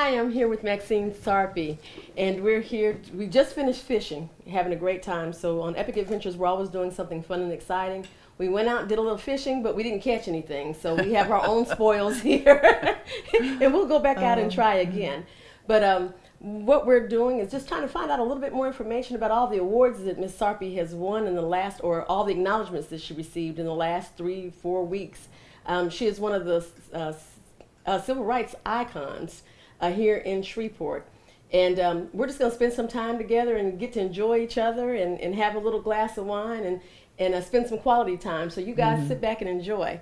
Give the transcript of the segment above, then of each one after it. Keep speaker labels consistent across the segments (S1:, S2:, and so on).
S1: Hi, I'm here with Maxine Sarpy, and we're here. We just finished fishing, having a great time. So on Epic Adventures, we're always doing something fun and exciting. We went out and did a little fishing, but we didn't catch anything. So we have our own spoils here, and we'll go back out and try again. But what we're doing is just trying to find out a little bit more information about all the awards that Miss Sarpy has won in the last, or all the acknowledgments that she received in the last 3-4 weeks. She is one of the civil rights icons here in Shreveport. And we're just going to spend some time together and get to enjoy each other and have a little glass of wine and spend some quality time. So you guys sit back and enjoy.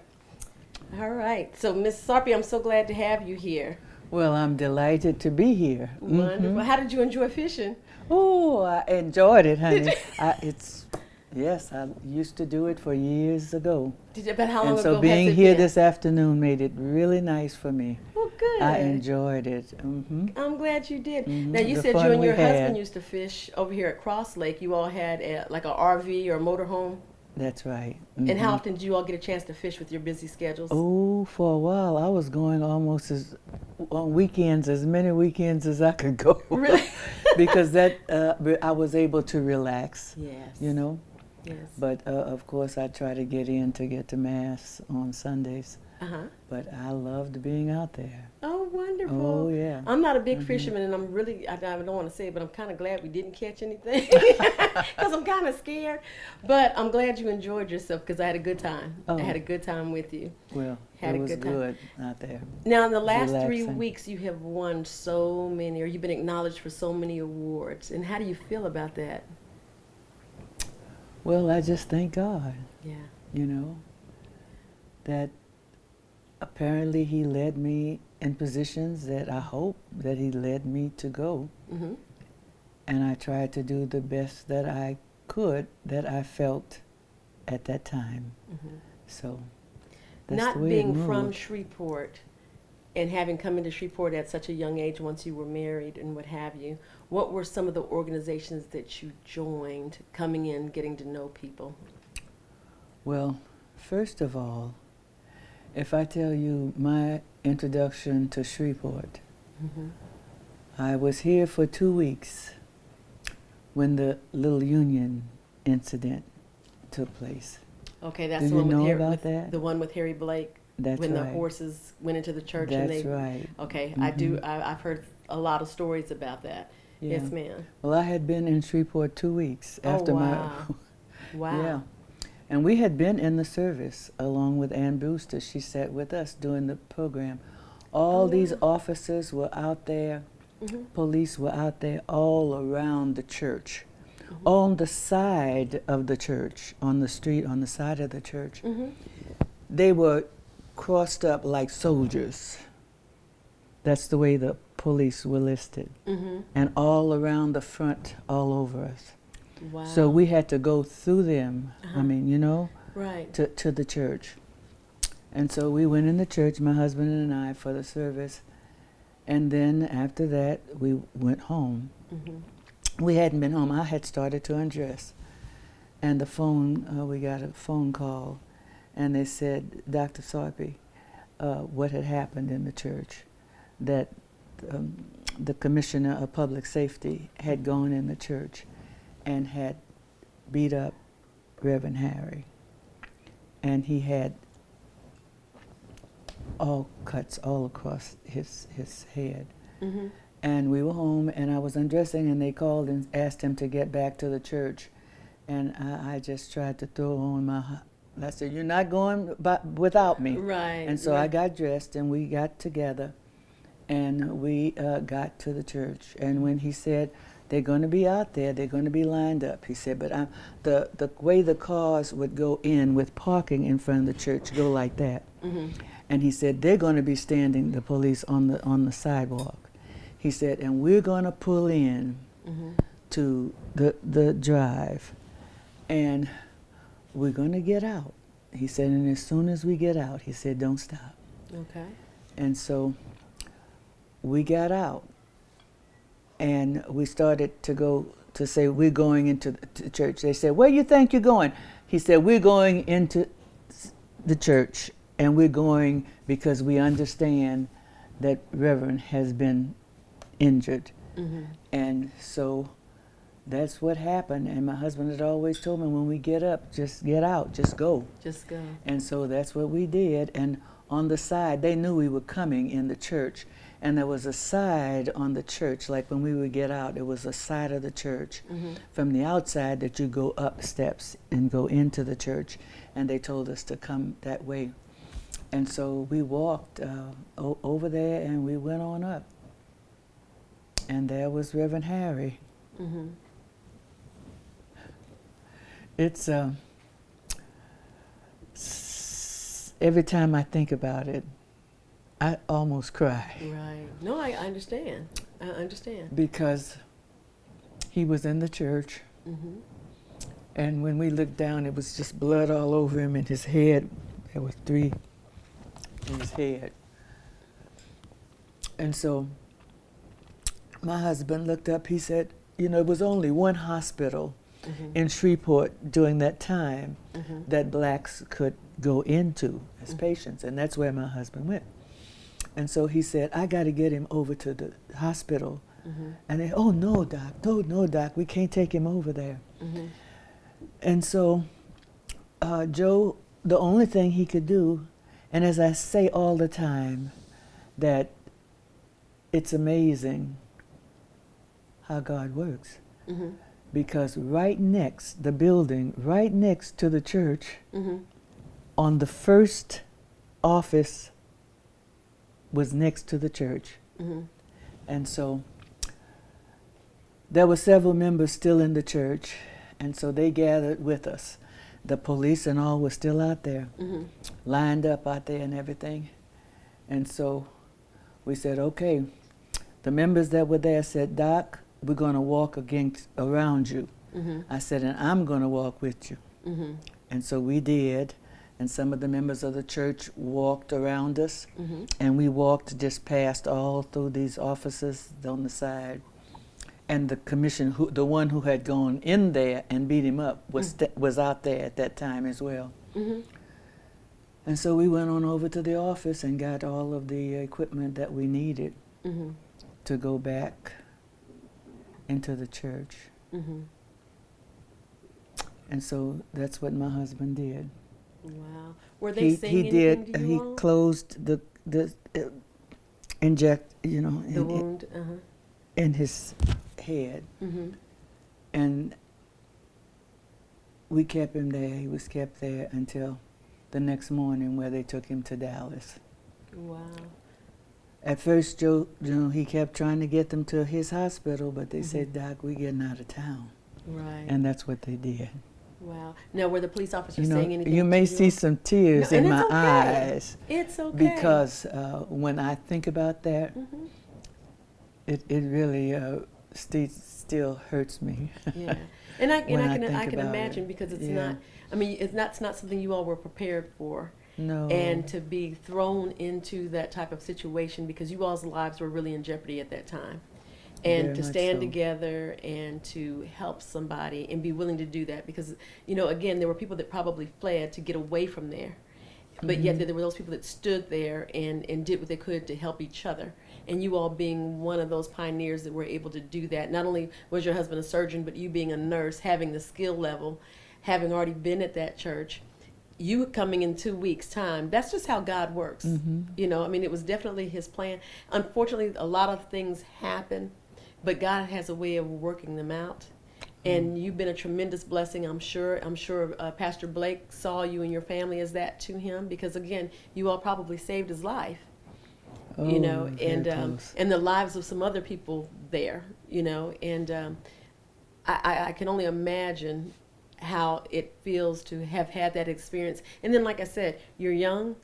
S1: All right. So Miss Sarpy, I'm so glad to have you here.
S2: Well, I'm delighted to be here.
S1: Wonderful. How did you enjoy fishing?
S2: Oh, I enjoyed it, honey. Yes, I used to do it for years ago.
S1: Did you? But how long
S2: and
S1: ago
S2: so
S1: has
S2: being
S1: it
S2: here
S1: been?
S2: this afternoon made it really nice for me.
S1: Well, good.
S2: I enjoyed it.
S1: I'm glad you did. Now you
S2: The
S1: said you
S2: fun
S1: and
S2: we
S1: your husband
S2: had.
S1: used to fish over here at Cross Lake. You all had like a RV or a motorhome.
S2: That's right.
S1: And how often did you all get a chance to fish with your busy schedules?
S2: Oh, for a while I was going almost on weekends, as many weekends as I could go.
S1: Really?
S2: Because that I was able to relax.
S1: Yes.
S2: You know.
S1: Yes.
S2: But of course I try to get to Mass on Sundays. But I loved being out there.
S1: Oh, wonderful.
S2: Oh, yeah.
S1: I'm not a big fisherman, and I'm really, I don't want to say it, but I'm kind of glad we didn't catch anything because I'm kind of scared. But I'm glad you enjoyed yourself because I had a good time.
S2: Oh.
S1: I had a good time with you.
S2: Well,
S1: Had
S2: it
S1: a
S2: was
S1: good time.
S2: good out there.
S1: Now, in the last 3
S2: Relaxing.
S1: weeks, you have won so many, or you've been acknowledged for so many awards. And how do you feel about that?
S2: Well, I just thank God,
S1: Yeah.
S2: you know, that apparently He led me in positions that I hope that He led me to go.
S1: Mm-hmm.
S2: And I tried to do the best that I could, that I felt at that time.
S1: Mm-hmm.
S2: So that's
S1: Not
S2: the way
S1: being
S2: it
S1: from
S2: moved.
S1: Shreveport and having come into Shreveport at such a young age once you were married and what have you, what were some of the organizations that you joined, coming in, getting to know people?
S2: Well, first of all, if I tell you my introduction to Shreveport, I was here for 2 weeks when the Little Union incident took place.
S1: Okay, that's
S2: Do
S1: the
S2: you
S1: one with
S2: know
S1: Harry,
S2: about that?
S1: the one with Harry Blake.
S2: That's
S1: when
S2: right.
S1: the horses went into the church
S2: That's
S1: and they.
S2: right.
S1: Okay, I've heard a lot of stories about that.
S2: Yeah.
S1: Yes, ma'am.
S2: Well, I had been in Shreveport 2 weeks after
S1: Oh, wow. Wow.
S2: Yeah. And we had been in the service along with Ann Brewster. She sat with us doing the program. All these officers were out there, police were out there all around the church. On the side of the church, on the street, on the side of the church, they were crossed up like soldiers. That's the way the police were listed. And all around the front, all over us.
S1: Wow.
S2: So we had to go through them, I mean, you know,
S1: Right.
S2: to the church. And so we went in the church, my husband and I, for the service. And then after that, we went home. We hadn't been home. I had started to undress. And the phone, we got a phone call. And they said, Dr. Sarpy, what had happened in the church, that the Commissioner of Public Safety had gone in the church and had beat up Reverend Harry. And he had all cuts all across his head. And we were home, and I was undressing, and they called and asked him to get back to the church. And I just tried to throw on I said, you're not going without me.
S1: Right.
S2: And so
S1: right.
S2: I got dressed, and we got together, and we got to the church. And when he said, they're going to be out there, they're going to be lined up, he said, but the way the cars would go in with parking in front of the church go like that. And he said, they're going to be standing, the police, on the sidewalk. He said, and we're going to pull in to the drive, and we're going to get out. He said, and as soon as we get out, he said, don't stop.
S1: Okay.
S2: And so we got out, and we started to go to say, we're going into the church. They said, where you think you're going? He said, we're going into the church, and we're going because we understand that Reverend has been injured. And so that's what happened. And my husband had always told me, when we get up, just get out, just go.
S1: Just go.
S2: And so that's what we did. And on the side, they knew we were coming in the church. And there was a side on the church, like when we would get out, there was a side of the church from the outside that you go up steps and go into the church. And they told us to come that way. And so we walked over there and we went on up. And there was Reverend Harry. It's every time I think about it, I almost cry.
S1: Right. No, I understand. I understand.
S2: Because he was in the church, and when we looked down, it was just blood all over him, and his head, there were 3 in his head. And so my husband looked up, he said, you know, it was only one hospital in Shreveport during that time that blacks could go into as patients, and that's where my husband went. And so he said, I got to get him over to the hospital. And they, oh, no, doc, no, doc, we can't take him over there. And so Joe, the only thing he could do, and as I say all the time, that it's amazing how God works. Because right next, the building, right next to the church, on the first office was next to the church. And so there were several members still in the church, and so they gathered with us. The police and all were still out there, lined up out there and everything. And so we said, okay, the members that were there said, Doc, we're going to walk around you. I said, and I'm going to walk with you. And so we did. And some of the members of the church walked around us, and we walked just past all through these offices on the side. And the commission, the one who had gone in there and beat him up, was out there at that time as well. And so we went on over to the office and got all of the equipment that we needed to go back into the church. And so that's what my husband did.
S1: Wow. Were they saying anything to you
S2: he
S1: all?
S2: closed the inject, you know,
S1: The wound,
S2: in his head. And we kept him there. He was kept there until the next morning, where they took him to Dallas.
S1: Wow.
S2: At first, Joe, you know, he kept trying to get them to his hospital, but they said, Doc, we're getting out of town.
S1: Right.
S2: And that's what they did.
S1: Wow. Now, were the police officers
S2: You know,
S1: saying anything?
S2: you may
S1: to
S2: see some tears
S1: No,
S2: in
S1: and
S2: my
S1: it's okay.
S2: eyes.
S1: It's okay.
S2: Because when I think about that, it really still hurts me.
S1: Yeah. And I
S2: I
S1: can imagine, because it's not, I mean, it's not something you all were prepared for.
S2: No.
S1: And to be thrown into that type of situation, because you all's lives were really in jeopardy at that time. And
S2: Very
S1: to
S2: much
S1: stand
S2: so.
S1: together and to help somebody and be willing to do that, because, you know, again, there were people that probably fled to get away from there. But yet there were those people that stood there and did what they could to help each other. And you all being one of those pioneers that were able to do that. Not only was your husband a surgeon, but you being a nurse, having the skill level, having already been at that church, you coming in 2 weeks' time. That's just how God works. You know, I mean, it was definitely his plan. Unfortunately, a lot of things happen, but God has a way of working them out. And you've been a tremendous blessing, I'm sure. I'm sure Pastor Blake saw you and your family as that to him, because, again, you all probably saved his life.
S2: Oh,
S1: you know,
S2: very close.
S1: and the lives of some other people there, you know. And I can only imagine how it feels to have had that experience. And then, like I said, you're young.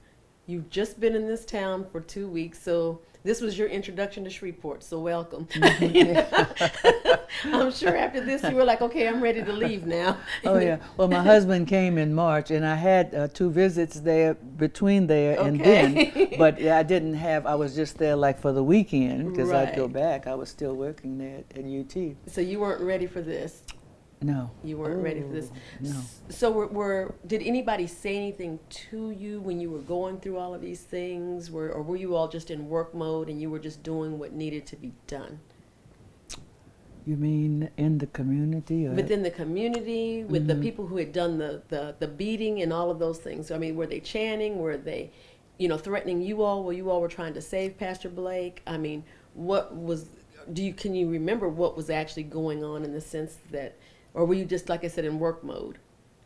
S1: You've just been in this town for 2 weeks, so this was your introduction to Shreveport, so welcome. I'm sure after this you were like, okay, I'm ready to leave now.
S2: Oh, yeah. Well, my husband came in March, and I had 2 visits there between there and then. But I didn't have, I was just there like for the weekend, because I'd go back. I was still working there at UT.
S1: So you weren't ready for this?
S2: No.
S1: You weren't ready for this.
S2: No.
S1: So did anybody say anything to you when you were going through all of these things? Or were you all just in work mode and you were just doing what needed to be done?
S2: You mean in the community? Or?
S1: Within the community, with the people who had done the beating and all of those things. I mean, were they chanting? Were they, threatening you all? Were you all trying to save Pastor Blake? I mean, can you remember what was actually going on in the sense that, or were you just, like I said, in work mode?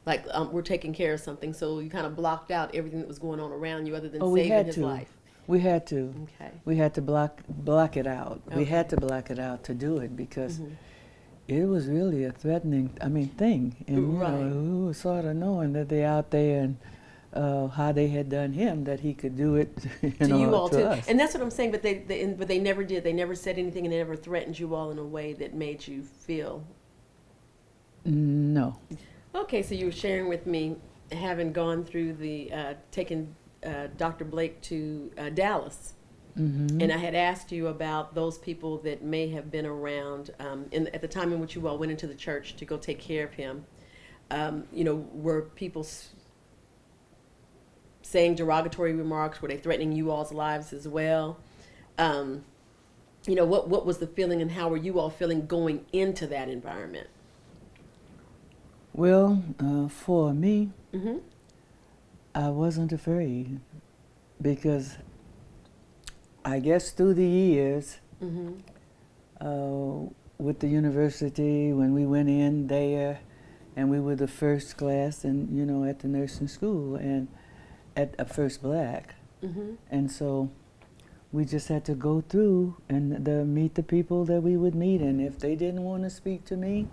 S1: Like, we're taking care of something, so you kind of blocked out everything that was going on around you other than saving his life?
S2: We had to.
S1: Okay.
S2: We had to block it out.
S1: Okay.
S2: We had to block it out to do it because it was really a threatening, thing. And,
S1: Right.
S2: We were sort of knowing that they out there and how they had done him, that he could do it
S1: To you all,
S2: to
S1: too.
S2: us.
S1: And that's what I'm saying, but they never did. They never said anything and they never threatened you all in a way that made you feel.
S2: No.
S1: Okay, so you were sharing with me having gone through taking Dr. Blake to Dallas.
S2: Mm-hmm.
S1: And I had asked you about those people that may have been around at the time in which you all went into the church to go take care of him. Were people saying derogatory remarks? Were they threatening you all's lives as well? What was the feeling and how were you all feeling going into that environment?
S2: Well, for me,
S1: Mm-hmm.
S2: I wasn't afraid because I guess through the years, with the university, when we went in there, and we were the first class, and at the nursing school, and at first black, and so we just had to go through and meet the people that we would meet, and if they didn't want to speak to me,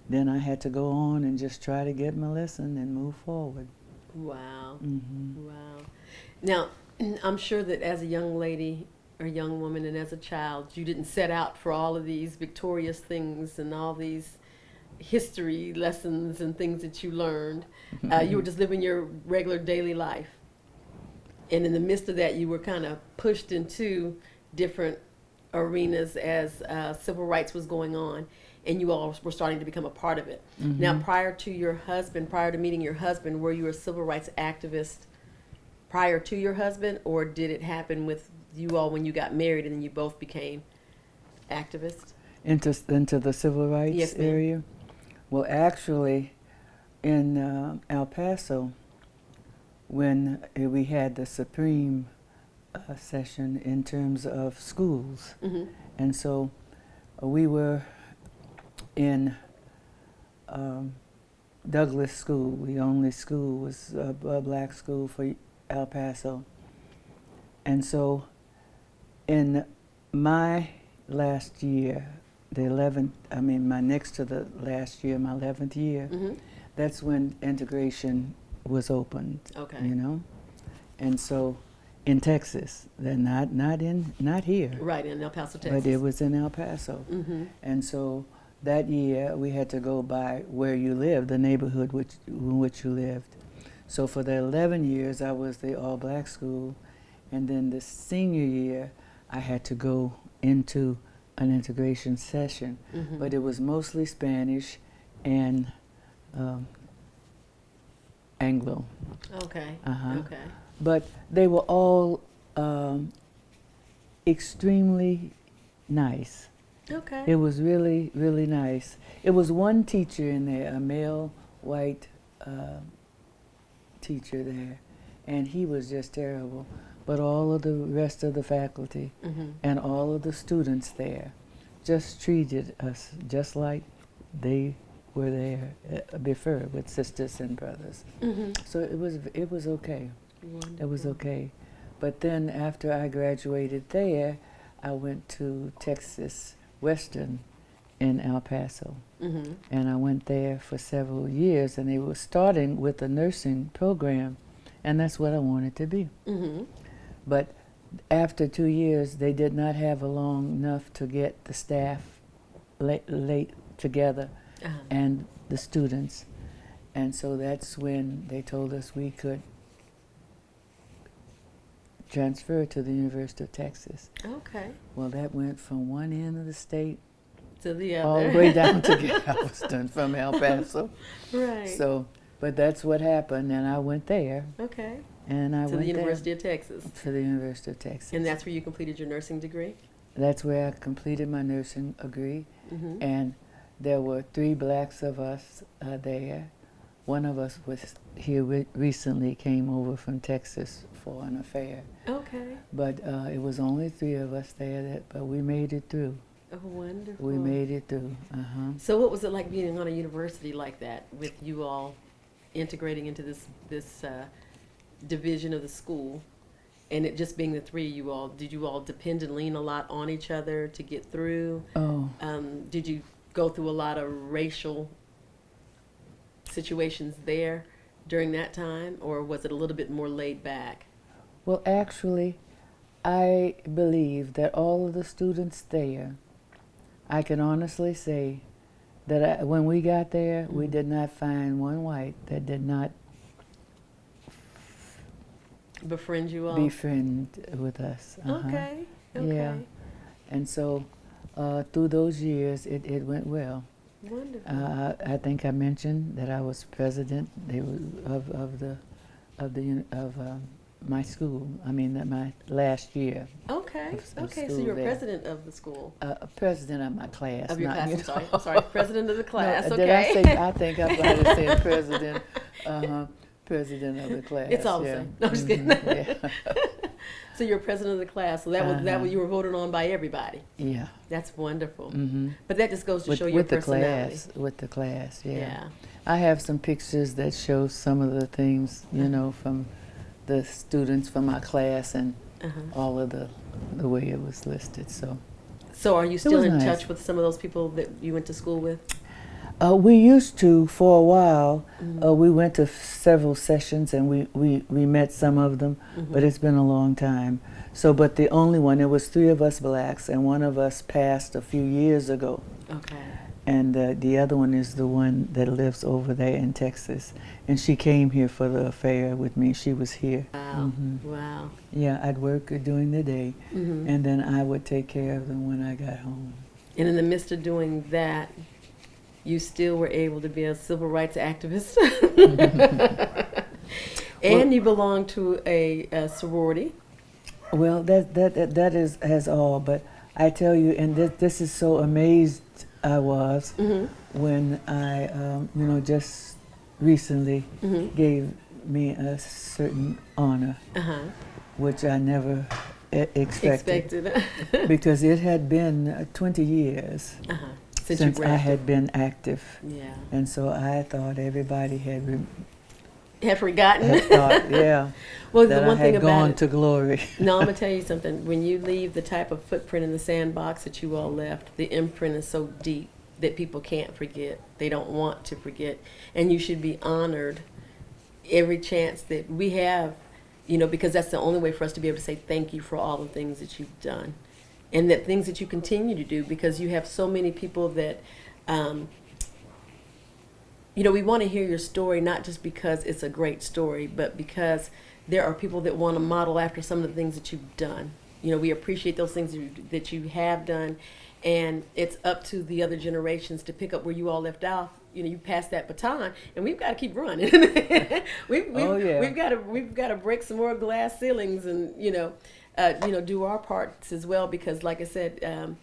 S2: then I had to go on and just try to get my lesson and move forward.
S1: Wow.
S2: Mm-hmm.
S1: Wow. Now, I'm sure that as a young lady or young woman and as a child, you didn't set out for all of these victorious things and all these history lessons and things that you learned. You were just living your regular daily life. And in the midst of that, you were kind of pushed into different arenas as civil rights was going on. And you all were starting to become a part of it.
S2: Mm-hmm.
S1: Now, prior to meeting your husband, were you a civil rights activist prior to your husband, or did it happen with you all when you got married and then you both became activists?
S2: Into the civil rights
S1: Yes, ma'am.
S2: area? Well, actually, in El Paso, when we had the Supreme session in terms of schools,
S1: Mm-hmm.
S2: and so we were in Douglas School. The only school was a black school for El Paso. And so in my last year, my next to the last year, my 11th year, that's when integration was opened.
S1: Okay.
S2: And so in Texas, they're not here.
S1: Right, in El Paso, Texas.
S2: But it was in El Paso.
S1: Mm-hmm.
S2: And so that year, we had to go by where you lived, the neighborhood in which you lived. So for the 11 years, I was the all-black school. And then the senior year, I had to go into an integration session.
S1: Mm-hmm.
S2: But it was mostly Spanish and Anglo.
S1: Okay.
S2: Uh-huh.
S1: Okay.
S2: But they were all extremely nice.
S1: Okay.
S2: It was really, really nice. It was one teacher in there, a male white teacher there, and he was just terrible. But all of the rest of the faculty and all of the students there just treated us just like they were there before, with sisters and brothers. So it was okay.
S1: Wonderful.
S2: It was okay. But then after I graduated there, I went to Texas Western in El Paso. And I went there for several years, and they were starting with a nursing program, and that's what I wanted to be. But after 2 years, they did not have long enough to get the staff late together and the students. And so that's when they told us we could transfer to the University of Texas.
S1: Okay.
S2: Well, that went from one end of the state
S1: to the
S2: all
S1: other.
S2: the way down to Galveston from El Paso.
S1: Right.
S2: So, but that's what happened, and I went there,
S1: Okay.
S2: and I
S1: To the
S2: went
S1: University of Texas.
S2: to the University of Texas.
S1: And that's where you completed your nursing degree?
S2: That's where I completed my nursing degree,
S1: Mm-hmm.
S2: and there were 3 blacks of us there. One of us was here recently, came over from Texas for an affair.
S1: Okay.
S2: But it was only 3 of us there, but we made it through.
S1: Oh, wonderful.
S2: We made it through.
S1: So what was it like being on a university like that, with you all integrating into this division of the school, and it just being the 3 of you all? Did you all depend and lean a lot on each other to get through?
S2: Oh,
S1: Did you go through a lot of racial situations there during that time, or was it a little bit more laid back?
S2: well, actually, I believe that all of the students there, I can honestly say that when we got there, we did not find one white that did not
S1: Befriend you all?
S2: befriend with us.
S1: Okay. Okay.
S2: Yeah. And so through those years, it went well.
S1: Wonderful.
S2: I think I mentioned that I was president of my school. I mean, my last year.
S1: Okay.
S2: of
S1: Okay. So
S2: school
S1: you're
S2: there.
S1: president of the school.
S2: President of my class.
S1: Of your
S2: not,
S1: class.
S2: you
S1: I'm sorry.
S2: know.
S1: I'm sorry. President of the class.
S2: No,
S1: Okay.
S2: did I say? I think I might have said president. President of the class.
S1: It's all the
S2: yeah.
S1: same. No, I'm just kidding.
S2: Yeah.
S1: So you're president of the class. So that was you were voted on by everybody.
S2: Yeah.
S1: That's wonderful.
S2: Mm-hmm.
S1: But that just goes to
S2: With,
S1: show your
S2: with the
S1: personality.
S2: class, with the class, yeah.
S1: Yeah.
S2: I have some pictures that show some of the things, you know, from the students from my class and
S1: Uh-huh.
S2: all of the way it was listed. So
S1: So are you still
S2: was
S1: in
S2: nice.
S1: touch with some of those people that you went to school with?
S2: we used to for a while.
S1: Mhm.
S2: We went to several sessions and we met some of them,
S1: Mhm.
S2: but it's been a long time. So, but the only one, there was 3 of us blacks, and one of us passed a few years ago.
S1: Okay.
S2: And the other one is the one that lives over there in Texas. And she came here for the affair with me. She was here.
S1: Wow.
S2: Mhm.
S1: Wow.
S2: Yeah, I'd work during the day,
S1: Mhm.
S2: and then I would take care of them when I got home.
S1: And in the midst of doing that, you still were able to be a civil rights activist. And you belong to a sorority.
S2: Well, that is has all. But I tell you, and this is so amazed I was
S1: Mm-hmm.
S2: when I, just recently
S1: Mm-hmm.
S2: gave me a certain honor,
S1: Uh-huh.
S2: which I never expected.
S1: Expected.
S2: Because it had been 20 years
S1: Uh-huh.
S2: since
S1: you
S2: I
S1: graduated.
S2: had been active.
S1: Yeah.
S2: And so I thought everybody had,
S1: Have forgotten.
S2: had thought, yeah,
S1: Well,
S2: that
S1: the
S2: I
S1: one thing
S2: had
S1: about
S2: gone
S1: it,
S2: to glory.
S1: no, I'm gonna tell you something. When you leave the type of footprint in the sandbox that you all left, the imprint is so deep that people can't forget. They don't want to forget, and you should be honored every chance that we have, because that's the only way for us to be able to say thank you for all the things that you've done, and that things that you continue to do, because you have so many people that. We want to hear your story, not just because it's a great story, but because there are people that want to model after some of the things that you've done. We appreciate those things that you have done, and it's up to the other generations to pick up where you all left off. You passed that baton, and we've got to keep running. We've got to break some more glass ceilings, and do our parts as well, because, like I said,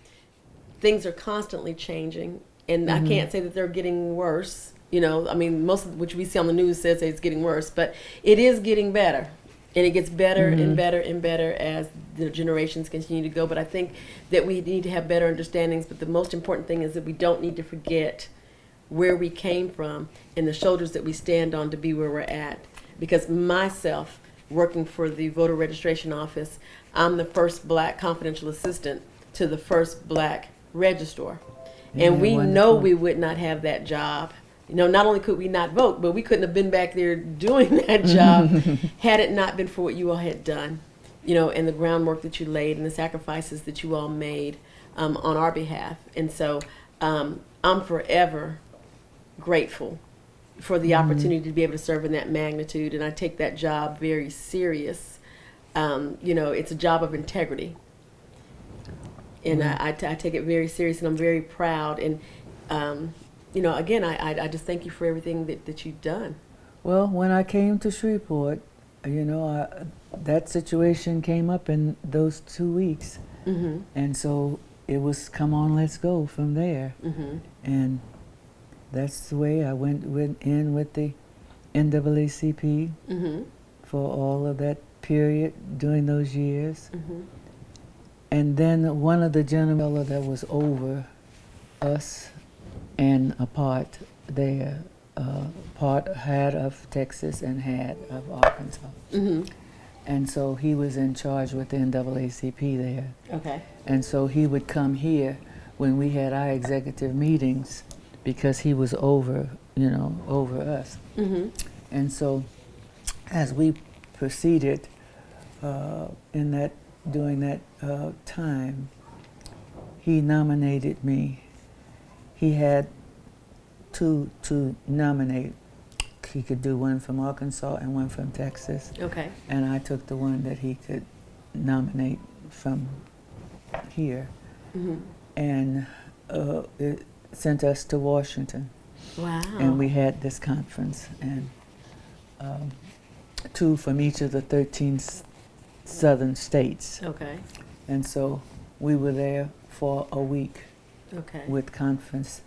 S1: things are constantly changing, and I can't say that they're getting worse. Most of which we see on the news says it's getting worse, but it is getting better. And it gets better and better and better as the generations continue to go. But I think that we need to have better understandings. But the most important thing is that we don't need to forget where we came from and the shoulders that we stand on to be where we're at. Because myself, working for the voter registration office, I'm the first black confidential assistant to the first black registrar. And we know we would not have that job. Not only could we not vote, but we couldn't have been back there doing that job had it not been for what you all had done, and the groundwork that you laid and the sacrifices that you all made on our behalf. And so I'm forever grateful for the opportunity to be able to serve in that magnitude, and I take that job very serious. It's a job of integrity. And I take it very serious, and I'm very proud. And, again, I just thank you for everything that you've done.
S2: Well, when I came to Shreveport, that situation came up in those 2 weeks.
S1: Mm-hmm.
S2: And so it was, come on, let's go from there.
S1: Mm-hmm.
S2: And that's the way I went in with the NAACP
S1: Mm-hmm.
S2: for all of that period during those years.
S1: Mm-hmm.
S2: And then one of the gentlemen that was over us and a part there, part had of Texas and had of Arkansas.
S1: Mm-hmm.
S2: And so he was in charge with the NAACP there.
S1: Okay.
S2: And so he would come here when we had our executive meetings because he was over us.
S1: Mm-hmm.
S2: And so as we proceeded during that time, he nominated me. He had two to nominate. He could do one from Arkansas and one from Texas.
S1: Okay.
S2: And I took the one that he could nominate from here.
S1: Mm-hmm.
S2: And it sent us to Washington.
S1: Wow.
S2: And we had this conference, and 2 from each of the 13 southern states.
S1: Okay.
S2: And so we were there for a week
S1: Okay.
S2: with conferences.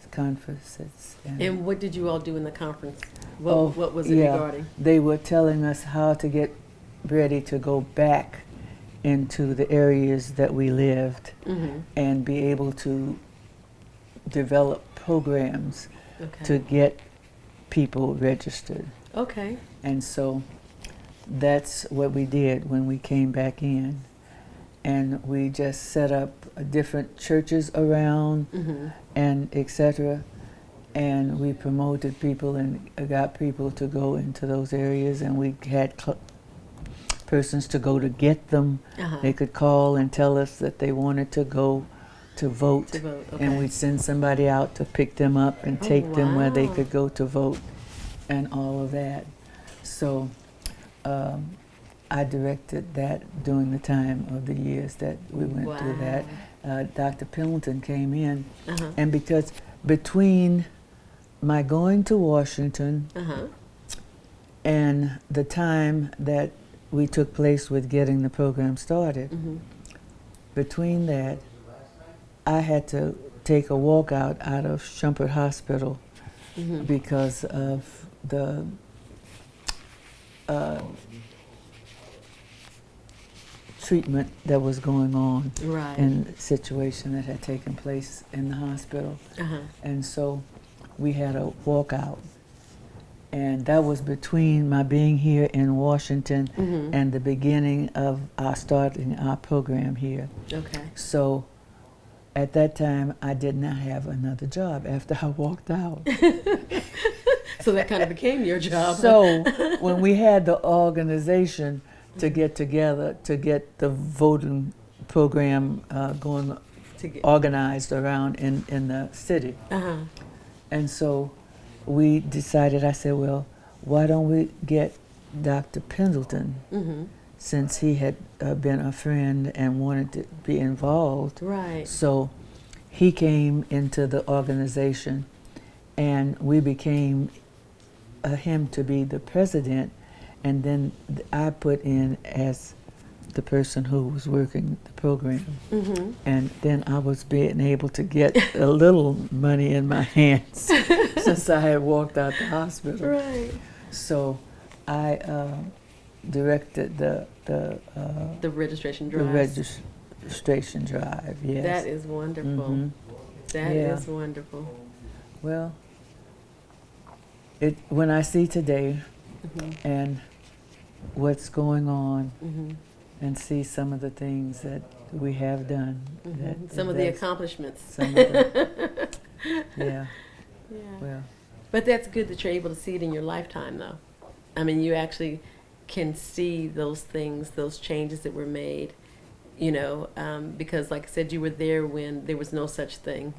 S1: And what did you all do in the conference? What was it
S2: yeah,
S1: regarding?
S2: They were telling us how to get ready to go back into the areas that we lived
S1: Mm-hmm.
S2: and be able to develop programs
S1: Okay.
S2: to get people registered.
S1: Okay.
S2: And so that's what we did when we came back in. And we just set up different churches around
S1: Mm-hmm.
S2: and etc. And we promoted people and got people to go into those areas, and we had persons to go to get them.
S1: Uh-huh.
S2: They could call and tell us that they wanted to go to vote.
S1: To vote, okay.
S2: And we'd send somebody out to pick them up and
S1: Oh,
S2: take them where they
S1: wow.
S2: could go to vote and all of that. So I directed that during the time of the years that we went through that. Dr. Pendleton came in,
S1: Uh-huh.
S2: and because between my going to Washington
S1: Uh-huh.
S2: and the time that we took place with getting the program started,
S1: Mm-hmm.
S2: between that, I had to take a walk out of Shreveport Hospital
S1: Mm-hmm.
S2: because of the treatment that was going on
S1: Right.
S2: and the situation that had taken place in the hospital.
S1: Uh-huh.
S2: And so we had a walkout. And that was between my being here in Washington
S1: Mm-hmm.
S2: and the beginning of our starting our program here.
S1: Okay.
S2: So at that time, I did not have another job after I walked out.
S1: So that kind of became your job.
S2: So when we had the organization to get together to get the voting program going,
S1: To get,
S2: organized around in the city.
S1: uh-huh.
S2: And so we decided, I said, well, why don't we get Dr. Pendleton,
S1: Mm-hmm.
S2: since he had been a friend and wanted to be involved.
S1: Right.
S2: So he came into the organization, and we became him to be the president, and then I put in as the person who was working the program.
S1: Mm-hmm.
S2: And then I was being able to get a little money in my hands since I had walked out the hospital.
S1: Right.
S2: So I directed the
S1: registration drive.
S2: registration drive. Yes.
S1: That is wonderful.
S2: Mhm.
S1: That
S2: Yeah.
S1: is wonderful.
S2: Well, when I see today
S1: Mm-hmm.
S2: and what's going on,
S1: Mm-hmm.
S2: and see some of the things that we have done.
S1: Mm-hmm. Some of the accomplishments.
S2: Some of the, yeah.
S1: Yeah.
S2: Well,
S1: But that's good that you're able to see it in your lifetime, though. I mean, you actually can see those things, those changes that were made, because, like I said, you were there when there was no such thing,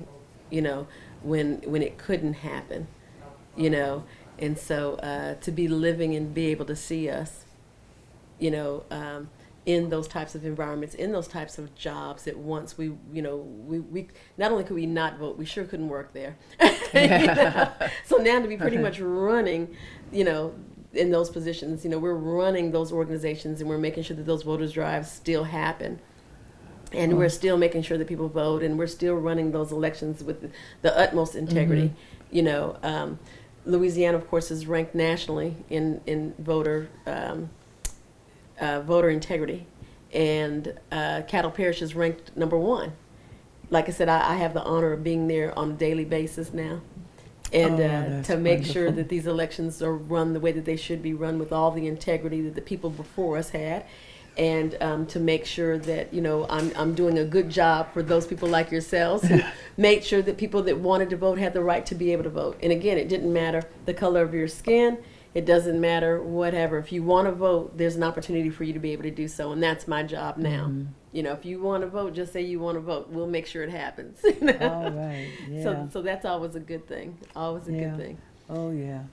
S1: when it couldn't happen, And so to be living and be able to see us, in those types of environments, in those types of jobs, that once we not only could we not vote, we sure couldn't work there. You know? So now to be pretty much running, in those positions, we're running those organizations, and we're making sure that those voters' drives still happen. And we're still making sure that people vote, and we're still running those elections with the utmost integrity. Louisiana, of course, is ranked nationally in voter integrity, and Cattle Parish is ranked #1. Like I said, I have the honor of being there on a daily basis now, and to make sure that these elections are run the way that they should be run, with all the integrity that the people before us had. And to make sure that I'm doing a good job for those people like yourselves, who made sure that people that wanted to vote had the right to be able to vote. And again, it didn't matter the color of your skin. It doesn't matter whatever. If you want to vote, there's an opportunity for you to be able to do so, and that's my job now. If you want to vote, just say you want to vote. We'll make sure it happens.
S2: All right. Yeah.
S1: So that's always a good thing. Always a good thing.
S2: Oh yeah,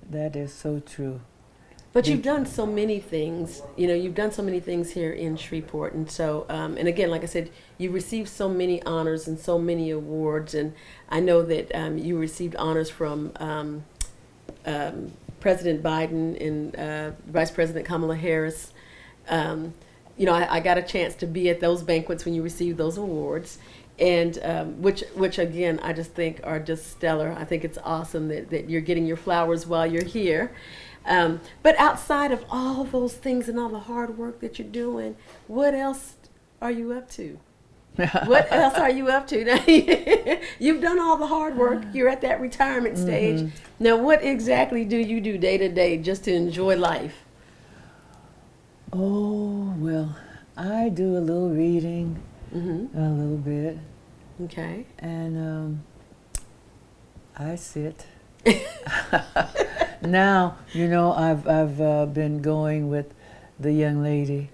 S2: that is so true.
S1: But you've done so many things, you've done so many things here in Shreveport. And so, and again, like I said, you received so many honors and so many awards. And I know that you received honors from President Biden and Vice President Kamala Harris. I got a chance to be at those banquets when you received those awards. And which again, I just think are just stellar. I think it's awesome that you're getting your flowers while you're here. But outside of all those things and all the hard work that you're doing, what else are you up to? What else are you up to? Now, you've done all the hard work. You're at that retirement stage. Now, what exactly do you do day to day just to enjoy life?
S2: Oh, well, I do a little reading, a little bit.
S1: Okay.
S2: And I sit. Now, I've been going with the young lady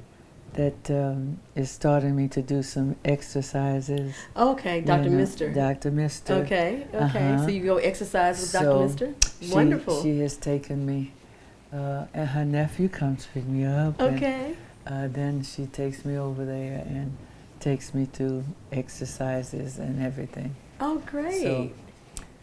S2: that is starting me to do some exercises.
S1: Okay, Dr. Mister.
S2: Dr. Mister.
S1: Okay. So you go exercise with Dr. Mister? Wonderful.
S2: She has taken me, and her nephew comes pick me up.
S1: Okay.
S2: And then she takes me over there and takes me to exercises and everything.
S1: Oh, great.
S2: So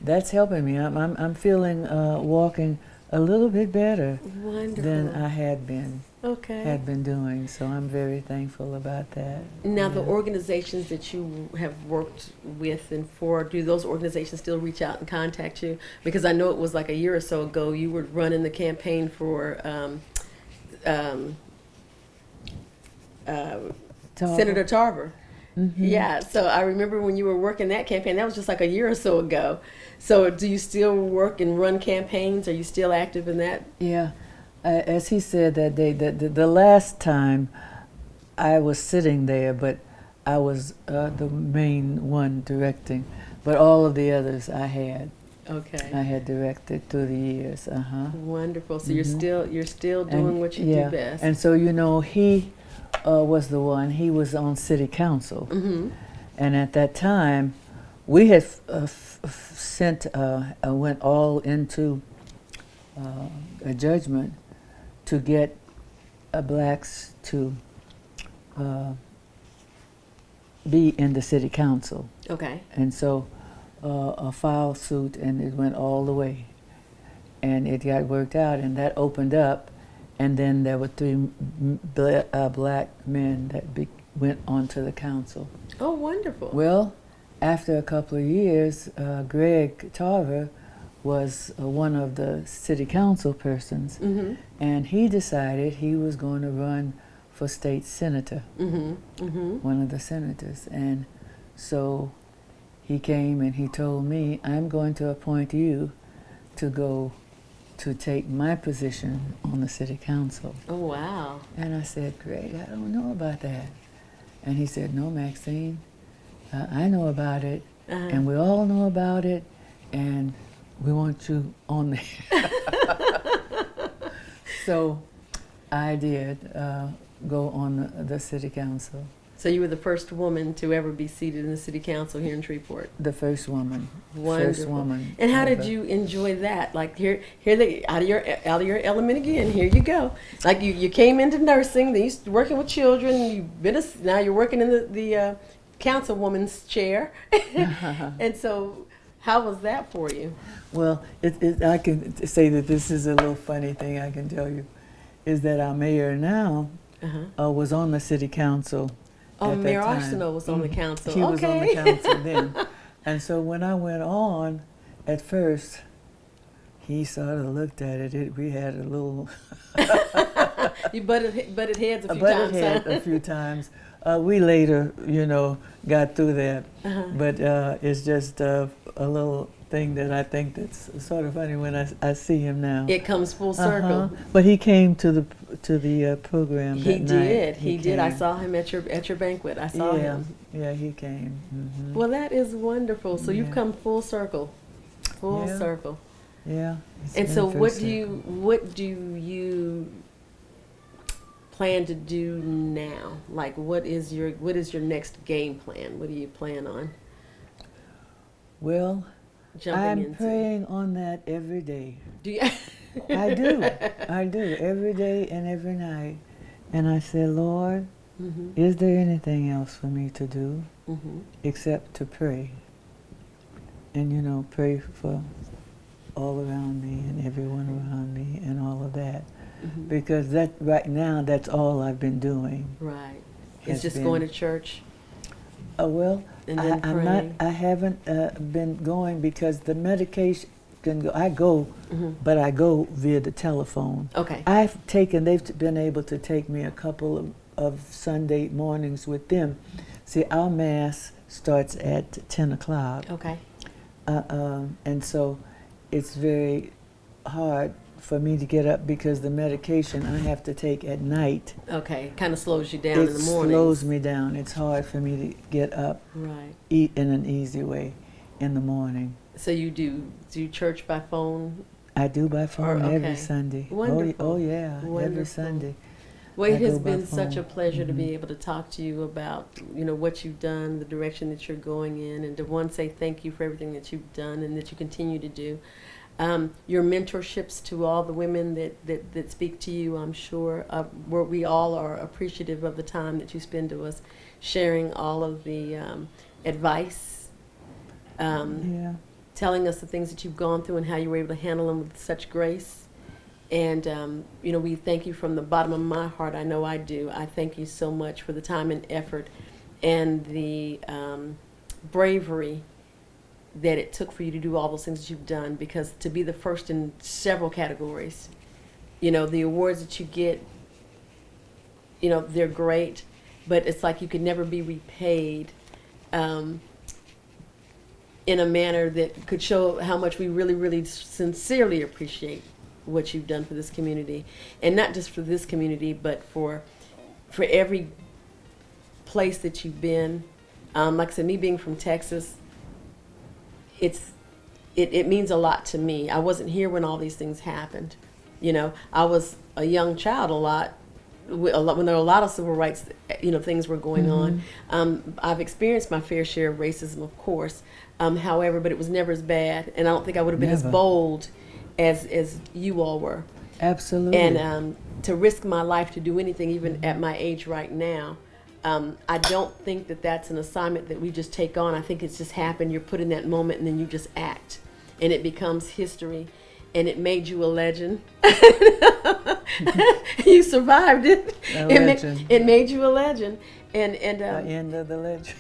S2: that's helping me. I'm feeling walking a little bit better than I had been.
S1: Okay.
S2: Had been doing, so I'm very thankful about that.
S1: Now, the organizations that you have worked with and for, do those organizations still reach out and contact you? Because I know it was like a year or so ago you were running the campaign for Senator Tarver. Yeah, so I remember when you were working that campaign, that was just like a year or so ago. So do you still work and run campaigns? Are you still active in that?
S2: Yeah. As he said that day, the last time I was sitting there, but I was the main one directing. But all of the others I had.
S1: Okay.
S2: I had directed through the years.
S1: Wonderful. So you're still doing what you do best.
S2: And so he was the one. He was on city council, and at that time, we had went all into a judgment to get blacks to be in the city council.
S1: Okay.
S2: And so a file suit, and it went all the way, and it got worked out, and that opened up, and then there were 3 black men that went onto the council.
S1: Oh, wonderful.
S2: Well, after a couple of years, Greg Tarver was one of the city council persons, and he decided he was going to run for state senator, one of the senators. And so he came and he told me, I'm going to appoint you to go to take my position on the city council.
S1: Oh, wow.
S2: And I said, Greg, I don't know about that. And he said, no, Maxine, I know about it, and we all know about it, and we want you on there. So I did go on the city council.
S1: So you were the first woman to ever be seated in the city council here in Shreveport.
S2: The first woman.
S1: Wonderful.
S2: First woman.
S1: And how did
S2: ever.
S1: you enjoy that? Like here they out of your element again. Here you go. Like you came into nursing, then you working with children. You've been now you're working in the councilwoman's chair. And so, how was that for you?
S2: Well, I can say that this is a little funny thing I can tell you, is that our mayor now was on the city council.
S1: Oh,
S2: at that
S1: Mayor
S2: time.
S1: Arsenault was on the council.
S2: He was on the council then. And so when I went on, at first, he sort of looked at it. We had a little...
S1: You butted heads a few
S2: butted
S1: times.
S2: heads a few times. We later, got through that. But it's just a little thing that I think that's sort of funny when I see him now.
S1: It comes full circle.
S2: But he came to the program
S1: He
S2: that
S1: did.
S2: night.
S1: He did. I
S2: came.
S1: saw him at your banquet. I saw him.
S2: Yeah, he came. Mm-hmm.
S1: Well, that is wonderful. So you've
S2: Yeah.
S1: come full circle. Full
S2: Yeah.
S1: circle.
S2: Yeah. it's
S1: And
S2: been
S1: so
S2: full
S1: what
S2: circle.
S1: do you plan to do now? Like what is your next game plan? What do you plan on
S2: Well,
S1: jumping
S2: I'm
S1: into?
S2: praying on that every day.
S1: Do you
S2: I do. I do. Every day and every night. And I say, Lord, is there anything else for me to do except to pray? And, pray for all around me and everyone around me and all of that. Because that right now, that's all I've been doing.
S1: Right.
S2: has
S1: It's just
S2: been-
S1: going to church.
S2: Well,
S1: And then
S2: I'm not.
S1: praying.
S2: I haven't been going because the medication can go. I go, but I go via the telephone.
S1: Okay.
S2: They've been able to take me a couple of Sunday mornings with them. See, our mass starts at 10 o'clock.
S1: Okay.
S2: And so it's very hard for me to get up because the medication I have to take at night.
S1: Okay. Kind of slows you down
S2: It
S1: in the morning.
S2: slows me down. It's hard for me to get up,
S1: Right.
S2: eat in an easy way in the morning.
S1: So you do church by phone?
S2: I do by phone
S1: okay.
S2: every Sunday.
S1: Wonderful.
S2: Oh yeah, every
S1: Wonderful.
S2: Sunday.
S1: Well,
S2: I
S1: it has
S2: go by
S1: been such a
S2: phone.
S1: pleasure to be able to talk to you about, what you've done, the direction that you're going in, and to say thank you for everything that you've done and that you continue to do. Your mentorships to all the women that speak to you, I'm sure, we all are appreciative of the time that you spend to us, sharing all of the advice,
S2: Yeah.
S1: telling us the things that you've gone through and how you were able to handle them with such grace. And, we thank you from the bottom of my heart. I know I do. I thank you so much for the time and effort and the bravery that it took for you to do all those things that you've done, because to be the first in several categories, the awards that you get, they're great, but it's like you could never be repaid in a manner that could show how much we really, really sincerely appreciate what you've done for this community. And not just for this community, but for every place that you've been. Like I said, me being from Texas, it means a lot to me. I wasn't here when all these things happened. I was a young child when there were a lot of civil rights, things were going on. I've experienced my fair share of racism, of course. However, but it was never as bad, and I don't think I would have been as
S2: Never.
S1: bold as you all were.
S2: Absolutely.
S1: And to risk my life to do anything, even at my age right now, I don't think that that's an assignment that we just take on. I think it's just happened. You're put in that moment, and then you just act, and it becomes history. And it made you a legend. You survived it.
S2: A legend.
S1: It made you a legend. And
S2: The end of the legend.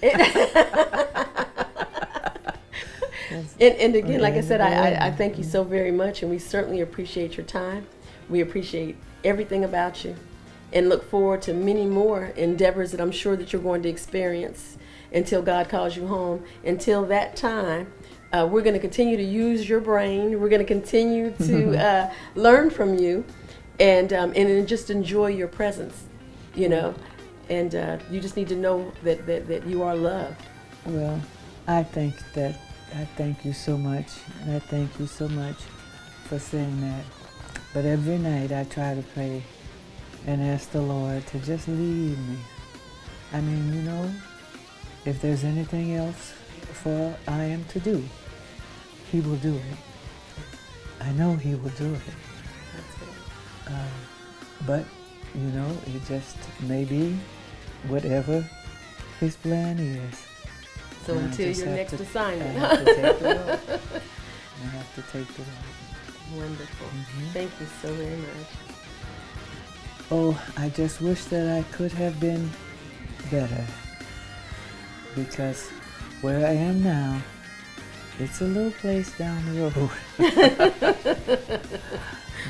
S1: And again, like I said,
S2: Yeah.
S1: I thank you so very much, and we certainly appreciate your time. We appreciate everything about you, and look forward to many more endeavors that I'm sure that you're going to experience until God calls you home. Until that time, we're going to continue to use your brain. We're going to continue to learn from you, and just enjoy your presence, And you just need to know that you are loved.
S2: Well, I thank you so much. And I thank you so much for saying that. But every night I try to pray and ask the Lord to just lead me. I mean, you know, if there's anything else for I am to do, he will do it. I know he will do it.
S1: That's it.
S2: But, you know, it just may be whatever his plan is.
S1: So
S2: And I
S1: until
S2: just
S1: your
S2: have
S1: next
S2: to-
S1: assignment.
S2: I have to take the road. I have to take the road.
S1: Wonderful.
S2: Mhm.
S1: Thank you so very much.
S2: Oh, I just wish that I could have been better. Because where I am now, it's a little place down the road.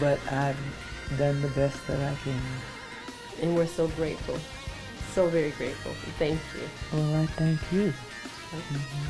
S2: But I've done the best that I can.
S1: And we're so grateful. So very grateful. Thank you.
S2: Well, I thank you.
S1: Okay.
S2: Mhm.